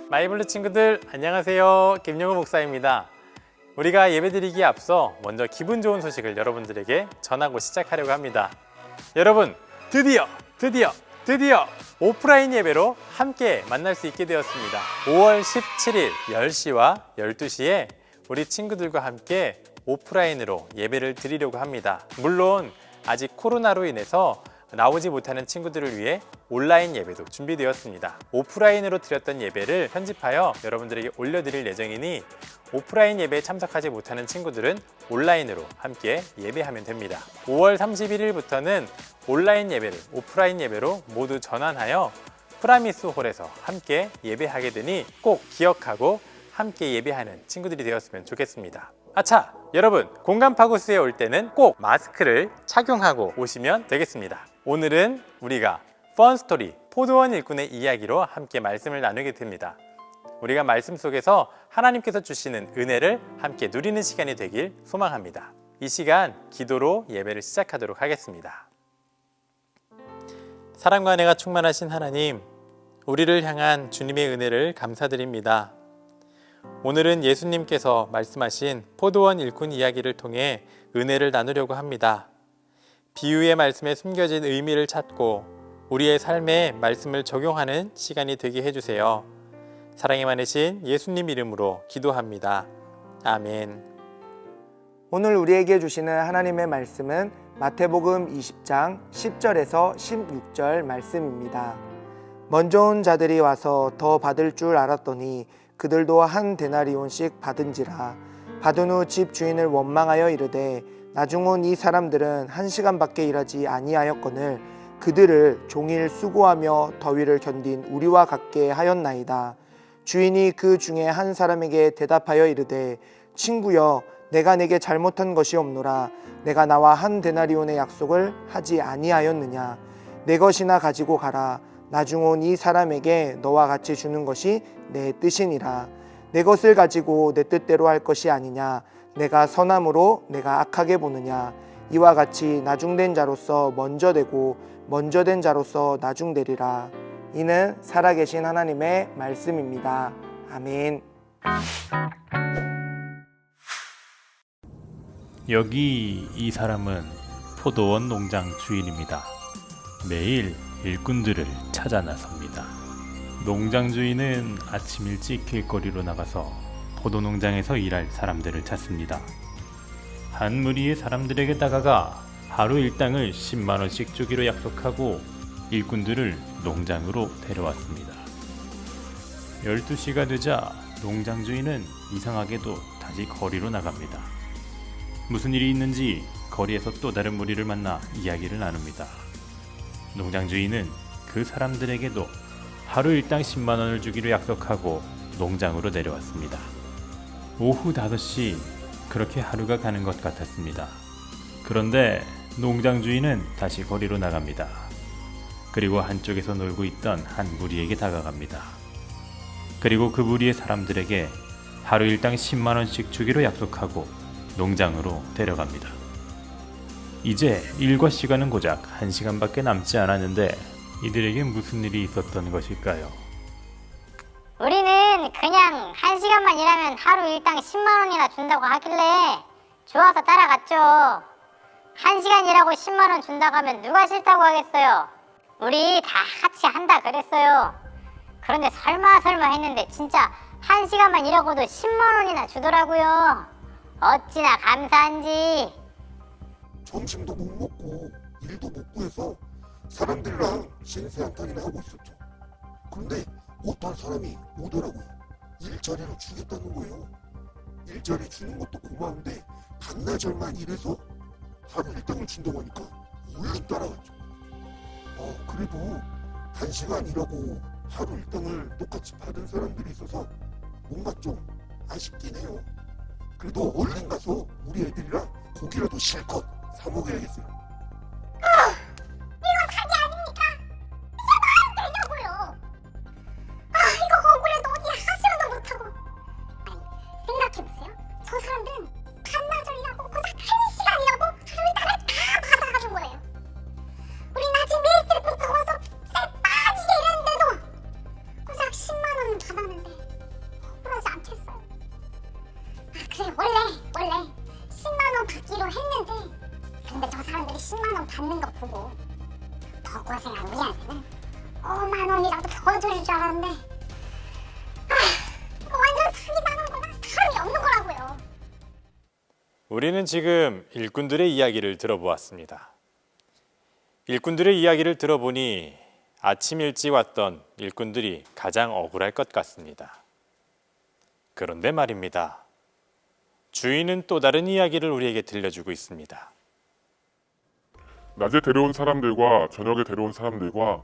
마이블루 친구들 안녕하세요. 김영우 목사입니다. 우리가 예배드리기에 앞서 먼저 기분 좋은 소식을 여러분들에게 전하고 시작하려고 합니다. 여러분 드디어 오프라인 예배로 함께 만날 수 있게 되었습니다. 5월 17일 10시와 12시에 우리 친구들과 함께 오프라인으로 예배를 드리려고 합니다. 물론 아직 코로나로 인해서 나오지 못하는 친구들을 위해 온라인 예배도 준비되었습니다. 오프라인으로 드렸던 예배를 편집하여 여러분들에게 올려드릴 예정이니 오프라인 예배에 참석하지 못하는 친구들은 온라인으로 함께 예배하면 됩니다. 5월 31일부터는 온라인 예배를 오프라인 예배로 모두 전환하여 프라미스 홀에서 함께 예배하게 되니 꼭 기억하고 함께 예배하는 친구들이 되었으면 좋겠습니다. 아차! 여러분, 공간 파고스에 올 때는 꼭 마스크를 착용하고 오시면 되겠습니다. 오늘은 우리가 펀스토리, 포도원 일꾼의 이야기로 함께 말씀을 나누게 됩니다. 우리가 말씀 속에서 하나님께서 주시는 은혜를 함께 누리는 시간이 되길 소망합니다. 이 시간 기도로 예배를 시작하도록 하겠습니다. 사랑과 은혜가 충만하신 하나님, 우리를 향한 주님의 은혜를 감사드립니다. 오늘은 예수님께서 말씀하신 포도원 일꾼 이야기를 통해 은혜를 나누려고 합니다. 비유의 말씀에 숨겨진 의미를 찾고 우리의 삶에 말씀을 적용하는 시간이 되게 해주세요. 사랑이 많으신 예수님 이름으로 기도합니다. 아멘. 오늘 우리에게 주시는 하나님의 말씀은 마태복음 20장 10절에서 16절 말씀입니다. 먼저 온 자들이 와서 더 받을 줄 알았더니 그들도 한 데나리온씩 받은지라. 받은 후 집 주인을 원망하여 이르되 나중 온 이 사람들은 1시간밖에 일하지 아니하였거늘 그들을 종일 수고하며 더위를 견딘 우리와 같게 하였나이다. 주인이 그 중에 한 사람에게 대답하여 이르되 친구여, 내가 내게 잘못한 것이 없노라. 내가 나와 한 데나리온의 약속을 하지 아니하였느냐. 내 것이나 가지고 가라. 나중 온 이 사람에게 너와 같이 주는 것이 내 뜻이니라. 내 것을 가지고 내 뜻대로 할 것이 아니냐. 내가 선함으로 내가 악하게 보느냐. 이와 같이 나중된 자로서 먼저 되고 먼저 된 자로서 나중되리라. 이는 살아계신 하나님의 말씀입니다. 아멘. 여기 이 사람은 포도원 농장 주인입니다. 매일 일꾼들을 찾아 나섭니다. 농장 주인은 아침 일찍 길거리로 나가서 포도 농장에서 일할 사람들을 찾습니다. 한 무리의 사람들에게 다가가 하루 일당을 10만 원씩 주기로 약속하고 일꾼들을 농장으로 데려왔습니다. 12시가 되자 농장 주인은 이상하게도 다시 거리로 나갑니다. 무슨 일이 있는지 거리에서 또 다른 무리를 만나 이야기를 나눕니다. 농장 주인은 그 사람들에게도 하루 일당 10만 원을 주기로 약속하고 농장으로 내려왔습니다. 오후 5시, 그렇게 하루가 가는 것 같았습니다. 그런데 농장 주인은 다시 거리로 나갑니다. 그리고 한쪽에서 놀고 있던 한 무리에게 다가갑니다. 그리고 그 무리의 사람들에게 하루 일당 10만 원씩 주기로 약속하고 농장으로 데려갑니다. 이제 일과 시간은 고작 1시간밖에 남지 않았는데 이들에게 무슨 일이 있었던 것일까요? 우리는 그냥 1시간만 일하면 하루 일당 10만 원이나 준다고 하길래 좋아서 따라갔죠. 1시간 일하고 10만 원 준다고 하면 누가 싫다고 하겠어요. 우리 다 같이 한다 그랬어요. 그런데 설마 했는데 진짜 1시간만 일하고도 10만 원이나 주더라고요. 어찌나 감사한지. 점심도 못 먹고 일도 못 구해서 사람들이랑 신세한탄이나 하고 있었죠. 그런데 어떤 사람이 오더라고요. 일자리를 주겠다는 거예요. 일자리 주는 것도 고마운데 반나절만 일해서 하루 일당을 준다고 하니까 얼른 따라갔죠. 그래도 1시간 일하고 하루 일당을 똑같이 받은 사람들이 있어서 뭔가 좀 아쉽긴 해요. 그래도 얼른 가서 우리 애들이랑 고기라도 실컷 사 먹어야겠어요. 이거 사기 아닙니까? 이게 말이 되냐고요. 이거 억울해도 어디 하소연도 못하고. 아니, 생각해보세요. 저 사람들은 반나절이라고 고작 1시간이라고 하루 일당을 다 받아가는 거예요. 우린 아직 매일 못 하고서 쇠 빠지게 일했는데도 고작 10만 원은 받았는데 나라도 도와줄 줄 알았는데 완전 사기당한 거다. 사람이 없는 거라고요. 우리는 지금 일꾼들의 이야기를 들어보았습니다. 일꾼들의 이야기를 들어보니 아침 일찍 왔던 일꾼들이 가장 억울할 것 같습니다. 그런데 말입니다. 주인은 또 다른 이야기를 우리에게 들려주고 있습니다. 낮에 데려온 사람들과 저녁에 데려온 사람들과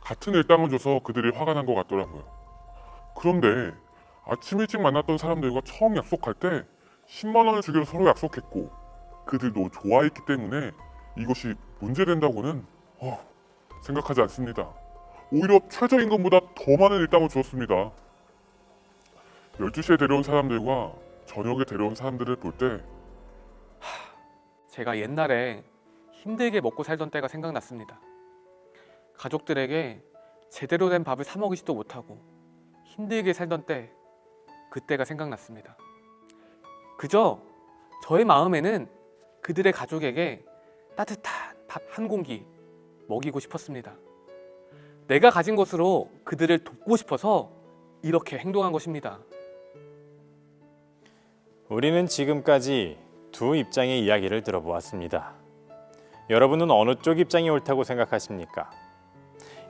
같은 일당을 줘서 그들이 화가 난 것 같더라고요. 그런데 아침 일찍 만났던 사람들과 처음 약속할 때 10만 원을 주기로 서로 약속했고 그들도 좋아했기 때문에 이것이 문제된다고는 생각하지 않습니다. 오히려 최저임금보다 더 많은 일당을 주었습니다. 12시에 데려온 사람들과 저녁에 데려온 사람들을 볼 때 제가 옛날에 힘들게 먹고 살던 때가 생각났습니다. 가족들에게 제대로 된 밥을 사 먹이지도 못하고 힘들게 살던 때, 그때가 생각났습니다. 그저 저의 마음에는 그들의 가족에게 따뜻한 밥 한 공기 먹이고 싶었습니다. 내가 가진 것으로 그들을 돕고 싶어서 이렇게 행동한 것입니다. 우리는 지금까지 두 입장의 이야기를 들어보았습니다. 여러분은 어느 쪽 입장이 옳다고 생각하십니까?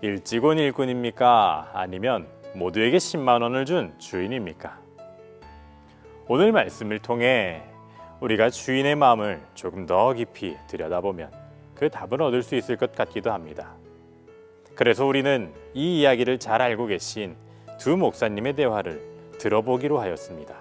일찍 온 일꾼입니까? 아니면 모두에게 10만 원을 준 주인입니까? 오늘 말씀을 통해 우리가 주인의 마음을 조금 더 깊이 들여다보면 그 답을 얻을 수 있을 것 같기도 합니다. 그래서 우리는 이 이야기를 잘 알고 계신 두 목사님의 대화를 들어보기로 하였습니다.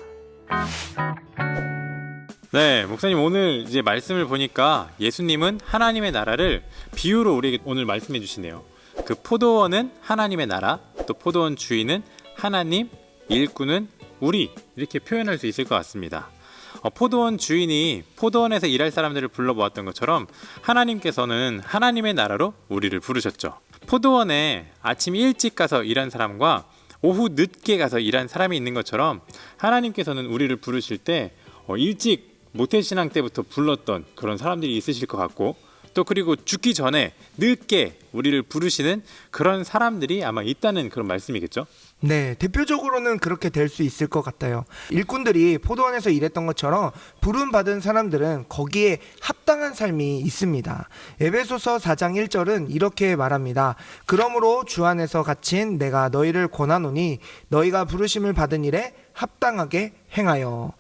네, 목사님 오늘 이제 말씀을 보니까 예수님은 하나님의 나라를 비유로 우리에게 오늘 말씀해 주시네요. 그 포도원은 하나님의 나라, 또 포도원 주인은 하나님, 일꾼은 우리, 이렇게 표현할 수 있을 것 같습니다. 포도원 주인이 포도원에서 일할 사람들을 불러보았던 것처럼 하나님께서는 하나님의 나라로 우리를 부르셨죠. 포도원에 아침 일찍 가서 일한 사람과 오후 늦게 가서 일한 사람이 있는 것처럼 하나님께서는 우리를 부르실 때 일찍 모태신앙 때부터 불렀던 그런 사람들이 있으실 것 같고, 또 그리고 죽기 전에 늦게 우리를 부르시는 그런 사람들이 아마 있다는 그런 말씀이겠죠? 네, 대표적으로는 그렇게 될 수 있을 것 같아요. 일꾼들이 포도원에서 일했던 것처럼 부름받은 사람들은 거기에 합당한 삶이 있습니다. 에베소서 4장 1절은 이렇게 말합니다. 그러므로 주 안에서 갇힌 내가 너희를 권하노니 너희가 부르심을 받은 일에 합당하게 행하여.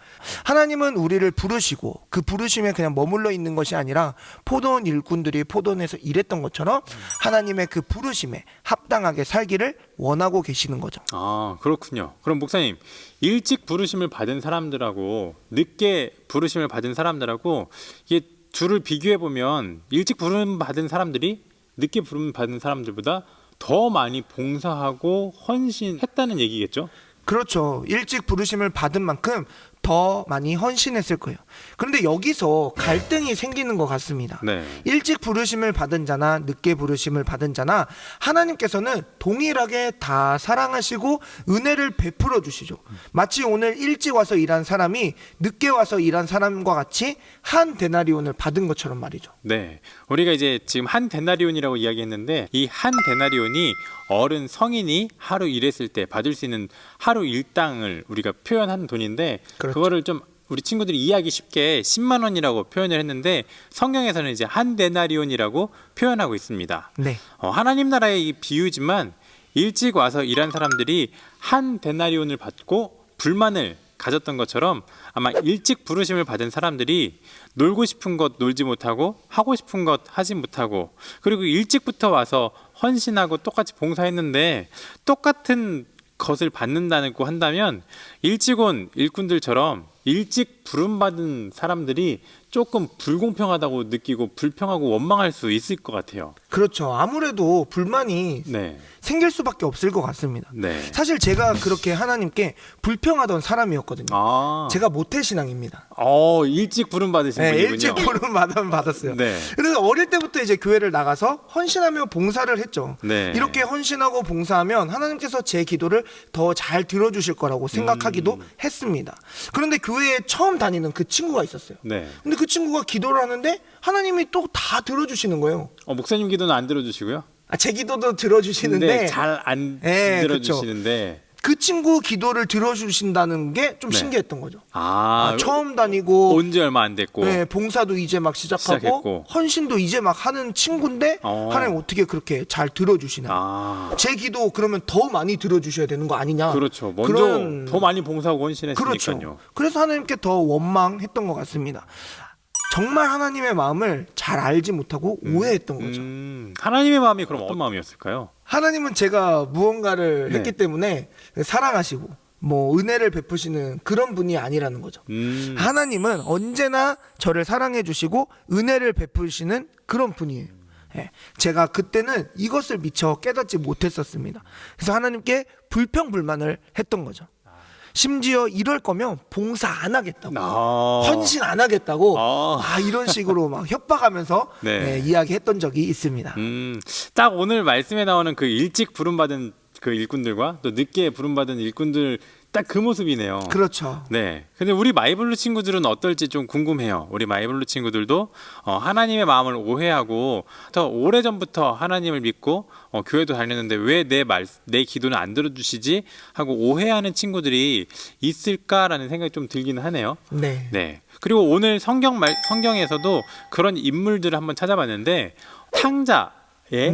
하나님은 우리를 부르시고 그 부르심에 그냥 머물러 있는 것이 아니라 포도원 일꾼들이 포도원에서 일했던 것처럼 하나님의 그 부르심에 합당하게 살기를 원하고 계시는 거죠. 아, 그렇군요. 그럼 목사님, 일찍 부르심을 받은 사람들하고 늦게 부르심을 받은 사람들하고 이게 둘을 비교해 보면 일찍 부름 받은 사람들이 늦게 부름 받은 사람들보다 더 많이 봉사하고 헌신했다는 얘기겠죠? 그렇죠. 일찍 부르심을 받은 만큼 더 많이 헌신했을 거예요. 그런데 여기서 갈등이 생기는 것 같습니다. 네. 일찍 부르심을 받은 자나 늦게 부르심을 받은 자나 하나님께서는 동일하게 다 사랑하시고 은혜를 베풀어 주시죠. 마치 오늘 일찍 와서 일한 사람이 늦게 와서 일한 사람과 같이 한 데나리온을 받은 것처럼 말이죠. 네. 우리가 이제 지금 한 데나리온이라고 이야기했는데 이 한 데나리온이 어른 성인이 하루 일했을 때 받을 수 있는 하루 일당을 우리가 표현하는 돈인데, 그렇죠. 그거를 좀 우리 친구들이 이해하기 쉽게 10만 원이라고 표현을 했는데 성경에서는 이제 한 데나리온이라고 표현하고 있습니다. 네. 하나님 나라의 이 비유지만 일찍 와서 일한 사람들이 한 데나리온을 받고 불만을 가졌던 것처럼 아마 일찍 부르심을 받은 사람들이 놀고 싶은 것 놀지 못하고 하고 싶은 것 하지 못하고, 그리고 일찍부터 와서 헌신하고 똑같이 봉사했는데 똑같은 것을 받는다고 한다면 일찍 온 일꾼들처럼 일찍 부름받은 사람들이 조금 불공평하다고 느끼고 불평하고 원망할 수 있을 것 같아요. 그렇죠. 아무래도 불만이 네. 생길 수밖에 없을 것 같습니다. 네. 사실 제가 그렇게 하나님께 불평하던 사람이었거든요. 아. 제가 모태신앙입니다. 일찍 부름 받으신 네, 분이군요. 일찍 부름 받았어요. 네. 그래서 어릴 때부터 이제 교회를 나가서 헌신하며 봉사를 했죠. 네. 이렇게 헌신하고 봉사하면 하나님께서 제 기도를 더 잘 들어주실 거라고 생각하기도 했습니다. 그런데 교회에 처음 다니는 그 친구가 있었어요. 네. 근데 그 친구가 기도를 하는데 하나님이 또 다 들어주시는 거예요. 목사님 기도는 안 들어주시고요? 제 기도도 들어주시는데 근데 잘 안 예, 들어주시는데 그 친구 기도를 들어주신다는 게 좀 네. 신기했던 거죠. 아, 처음 다니고 온 지 얼마 안 됐고 네, 봉사도 이제 막 시작했고. 헌신도 이제 막 하는 친구인데 하나님 어떻게 그렇게 잘 들어주시나? 아, 제 기도 그러면 더 많이 들어주셔야 되는 거 아니냐? 그렇죠. 먼저 그런- 더 많이 봉사하고 헌신했으니까요. 그렇죠. 그래서 하나님께 더 원망했던 것 같습니다. 정말 하나님의 마음을 잘 알지 못하고 오해했던 거죠. 하나님의 마음이 그럼 어떤 마음이었을까요? 하나님은 제가 무언가를 네. 했기 때문에 사랑하시고 뭐 은혜를 베푸시는 그런 분이 아니라는 거죠. 하나님은 언제나 저를 사랑해 주시고 은혜를 베푸시는 그런 분이에요. 예, 제가 그때는 이것을 미처 깨닫지 못했었습니다. 그래서 하나님께 불평불만을 했던 거죠. 심지어 이럴 거면 봉사 안 하겠다고, 헌신 안 하겠다고, 이런 식으로 막 협박하면서 네. 이야기했던 적이 있습니다. 딱 오늘 말씀에 나오는 그 일찍 부름받은 그 일꾼들과 또 늦게 부름받은 일꾼들 딱 그 모습이네요. 그렇죠. 네. 근데 우리 마이블루 친구들은 어떨지 좀 궁금해요. 우리 마이블루 친구들도 하나님의 마음을 오해하고 더 오래전부터 하나님을 믿고 교회도 다녔는데 왜 내 기도는 안 들어주시지 하고 오해하는 친구들이 있을까라는 생각이 좀 들기는 하네요. 네. 네. 그리고 오늘 성경에서도 그런 인물들을 한번 찾아봤는데 탕자의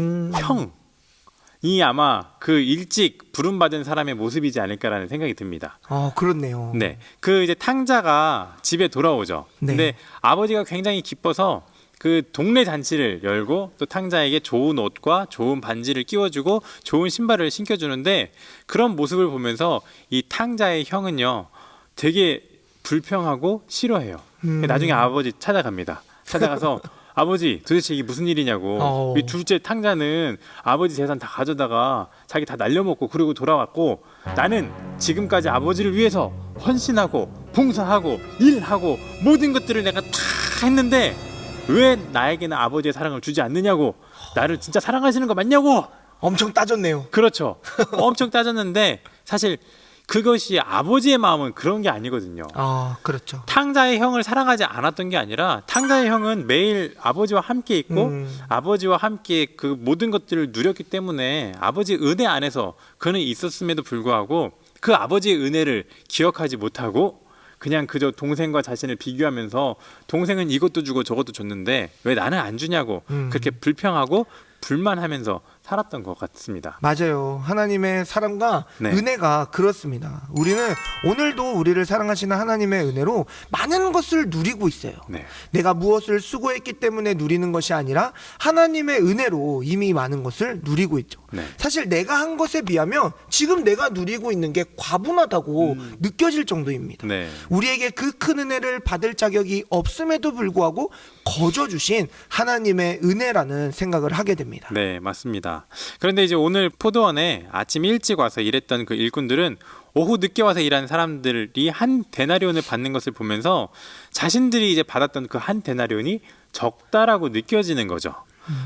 형이 아마 그 일찍 부름받은 사람의 모습이지 않을까라는 생각이 듭니다. 그렇네요. 네. 그 이제 탕자가 집에 돌아오죠. 네. 근데 아버지가 굉장히 기뻐서 그 동네 잔치를 열고 또 탕자에게 좋은 옷과 좋은 반지를 끼워주고 좋은 신발을 신겨주는데 그런 모습을 보면서 이 탕자의 형은요 되게 불평하고 싫어해요. 나중에 아버지 찾아갑니다. 찾아가서 아버지 도대체 이게 무슨 일이냐고. 이 둘째 탕자는 아버지 재산 다 가져다가 자기 다 날려먹고 그러고 돌아왔고 나는 지금까지 아버지를 위해서 헌신하고 봉사하고 일하고 모든 것들을 내가 다 했는데 왜 나에게는 아버지의 사랑을 주지 않느냐고. 나를 진짜 사랑하시는 거 맞냐고. 엄청 따졌네요. 그렇죠. 엄청 따졌는데 사실 그것이 아버지의 마음은 그런 게 아니거든요. 그렇죠. 탕자의 형을 사랑하지 않았던 게 아니라 탕자의 형은 매일 아버지와 함께 있고 아버지와 함께 그 모든 것들을 누렸기 때문에 아버지 은혜 안에서 그는 있었음에도 불구하고 그 아버지의 은혜를 기억하지 못하고 그냥 그저 동생과 자신을 비교하면서 동생은 이것도 주고 저것도 줬는데 왜 나는 안 주냐고 그렇게 불평하고 불만하면서 살았던 것 같습니다. 맞아요. 하나님의 사랑과 네. 은혜가 그렇습니다. 우리는 오늘도 우리를 사랑하시는 하나님의 은혜로 많은 것을 누리고 있어요. 네. 내가 무엇을 수고했기 때문에 누리는 것이 아니라 하나님의 은혜로 이미 많은 것을 누리고 있죠. 네. 사실 내가 한 것에 비하면 지금 내가 누리고 있는 게 과분하다고 느껴질 정도입니다. 네. 우리에게 그 큰 은혜를 받을 자격이 없음에도 불구하고 거저 주신 하나님의 은혜라는 생각을 하게 됩니다. 네, 맞습니다. 그런데 이제 오늘 포도원에 아침 일찍 와서 일했던 그 일꾼들은 오후 늦게 와서 일하는 사람들이 한 데나리온을 받는 것을 보면서 자신들이 이제 받았던 그 한 데나리온이 적다라고 느껴지는 거죠.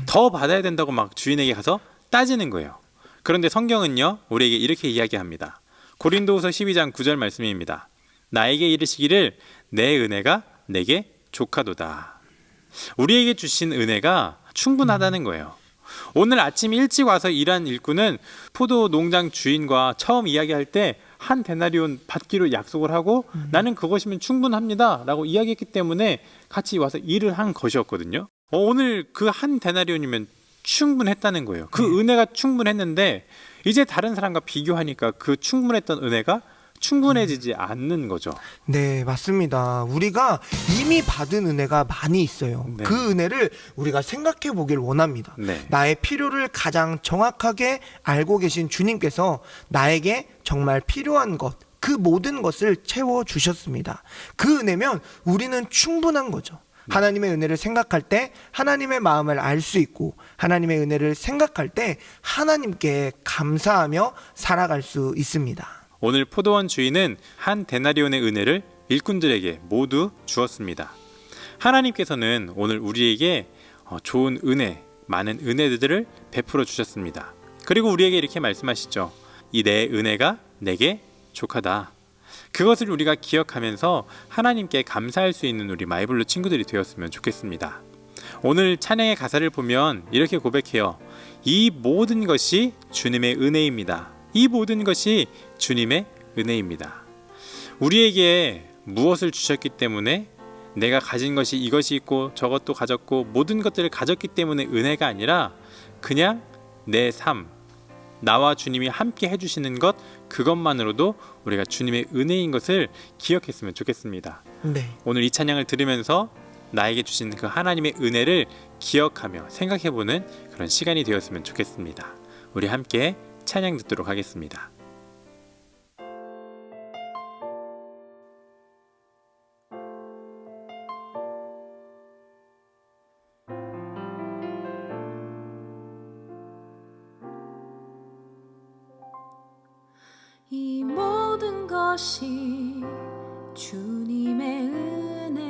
더 받아야 된다고 막 주인에게 가서 따지는 거예요. 그런데 성경은요, 우리에게 이렇게 이야기합니다. 고린도후서 12장 9절 말씀입니다. 나에게 이르시기를 내 은혜가 내게 족하도다. 우리에게 주신 은혜가 충분하다는 거예요. 오늘 아침 일찍 와서 일한 일꾼은 포도 농장 주인과 처음 이야기할 때 한 데나리온 받기로 약속을 하고 나는 그것이면 충분합니다 라고 이야기했기 때문에 같이 와서 일을 한 것이었거든요. 오늘 그 한 데나리온이면 충분했다는 거예요. 그 은혜가 충분했는데 이제 다른 사람과 비교하니까 그 충분했던 은혜가 충분해지지 않는 거죠. 네, 맞습니다. 우리가 이미 받은 은혜가 많이 있어요. 네. 그 은혜를 우리가 생각해 보길 원합니다. 네. 나의 필요를 가장 정확하게 알고 계신 주님께서 나에게 정말 필요한 것, 그 모든 것을 채워 주셨습니다. 그 은혜면 우리는 충분한 거죠. 하나님의 은혜를 생각할 때 하나님의 마음을 알 수 있고 하나님의 은혜를 생각할 때 하나님께 감사하며 살아갈 수 있습니다. 오늘 포도원 주인은 한 데나리온의 은혜를 일꾼들에게 모두 주었습니다. 하나님께서는 오늘 우리에게 좋은 은혜, 많은 은혜들을 베풀어 주셨습니다. 그리고 우리에게 이렇게 말씀하시죠. 이 내 은혜가 내게 족하다. 그것을 우리가 기억하면서 하나님께 감사할 수 있는 우리 마이블루 친구들이 되었으면 좋겠습니다. 오늘 찬양의 가사를 보면 이렇게 고백해요. 이 모든 것이 주님의 은혜입니다. 이 모든 것이 주님의 은혜입니다. 우리에게 무엇을 주셨기 때문에, 내가 가진 것이 이것이 있고 저것도 가졌고 모든 것들을 가졌기 때문에 은혜가 아니라 그냥 내 삶, 나와 주님이 함께 해주시는 것, 그것만으로도 우리가 주님의 은혜인 것을 기억했으면 좋겠습니다. 네. 오늘 이 찬양을 들으면서 나에게 주신 그 하나님의 은혜를 기억하며 생각해보는 그런 시간이 되었으면 좋겠습니다. 우리 함께 찬양 듣도록 하겠습니다. 이 모든 것이 주님의 은혜,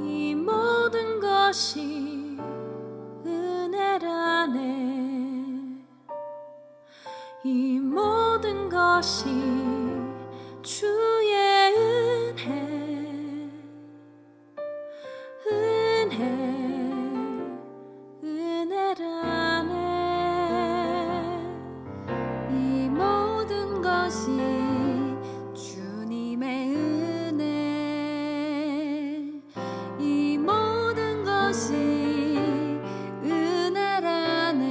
이 모든 것이 은혜라네. 이 모든 것이 주의 은혜, 은혜라네. 이 모든 것이 주님의 은혜, 이 모든 것이 은혜라네.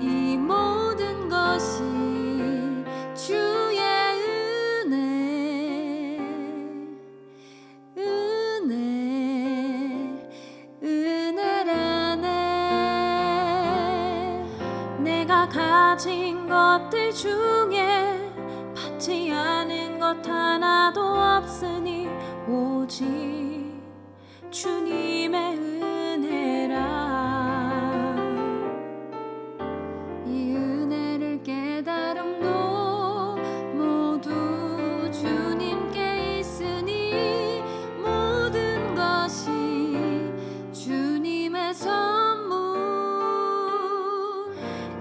이 모든 것이 주의 은혜라네. 내가 가진 것들 중에 받지 않은 것 하나도 없으니 오직 주님의 은혜라. 이 은혜를 깨달음도 모두 주님께 있으니 모든 것이 주님의 선물.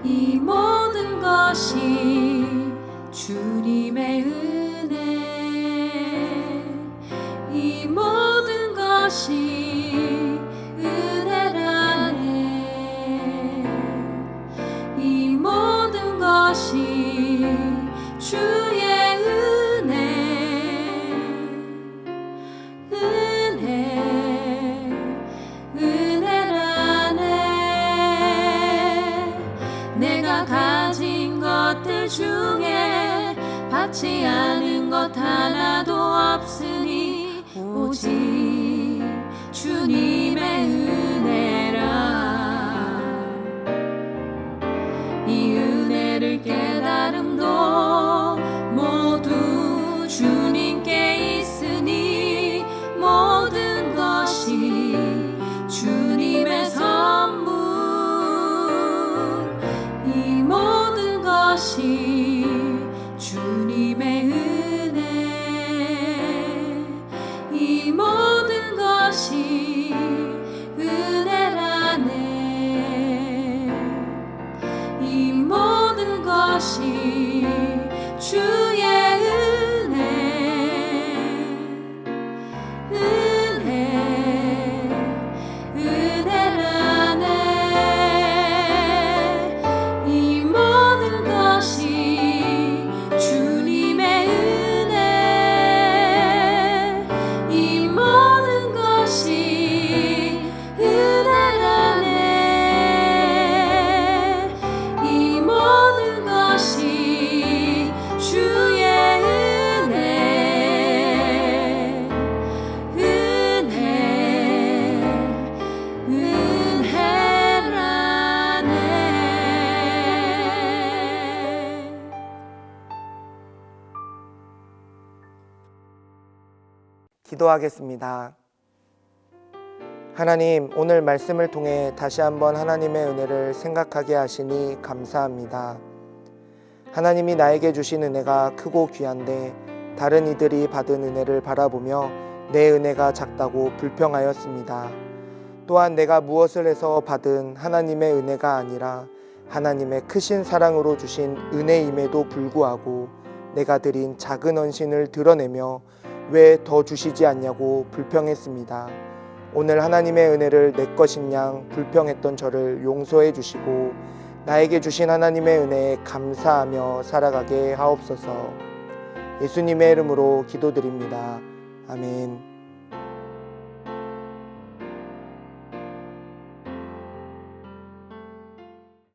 이 모든 것이 주님의 은혜, 이 모든 것이 은혜라네. 이 모든 것이 주의 은혜라네. 내가 가진 것들 중에 받지 않은 것 하나도 없으니 오직 주님의 은혜라. 이 은혜를 깨달음도 모두 주님께 있으니 모든 것이 주님의 선물. 이 모든 것이 주님의 은혜, 이 모든 것이 은혜라네. 이 모든 것이 주의 은혜라네. 이 모든 것이 주님의 은혜, 이 모든 것이 은혜라네. 이 모든 것이 주의 은혜라네. 기도하겠습니다. 하나님, 오늘 말씀을 통해 다시 한번 하나님의 은혜를 생각하게 하시니 감사합니다. 하나님이 나에게 주신 은혜가 크고 귀한데 다른 이들이 받은 은혜를 바라보며 내 은혜가 작다고 불평하였습니다. 또한 내가 무엇을 해서 받은 하나님의 은혜가 아니라 하나님의 크신 사랑으로 주신 은혜임에도 불구하고 내가 드린 작은 헌신을 드러내며 왜 더 주시지 않냐고 불평했습니다. 오늘 하나님의 은혜를 내 것인 양 불평했던 저를 용서해 주시고 나에게 주신 하나님의 은혜에 감사하며 살아가게 하옵소서. 예수님의 이름으로 기도드립니다. 아멘.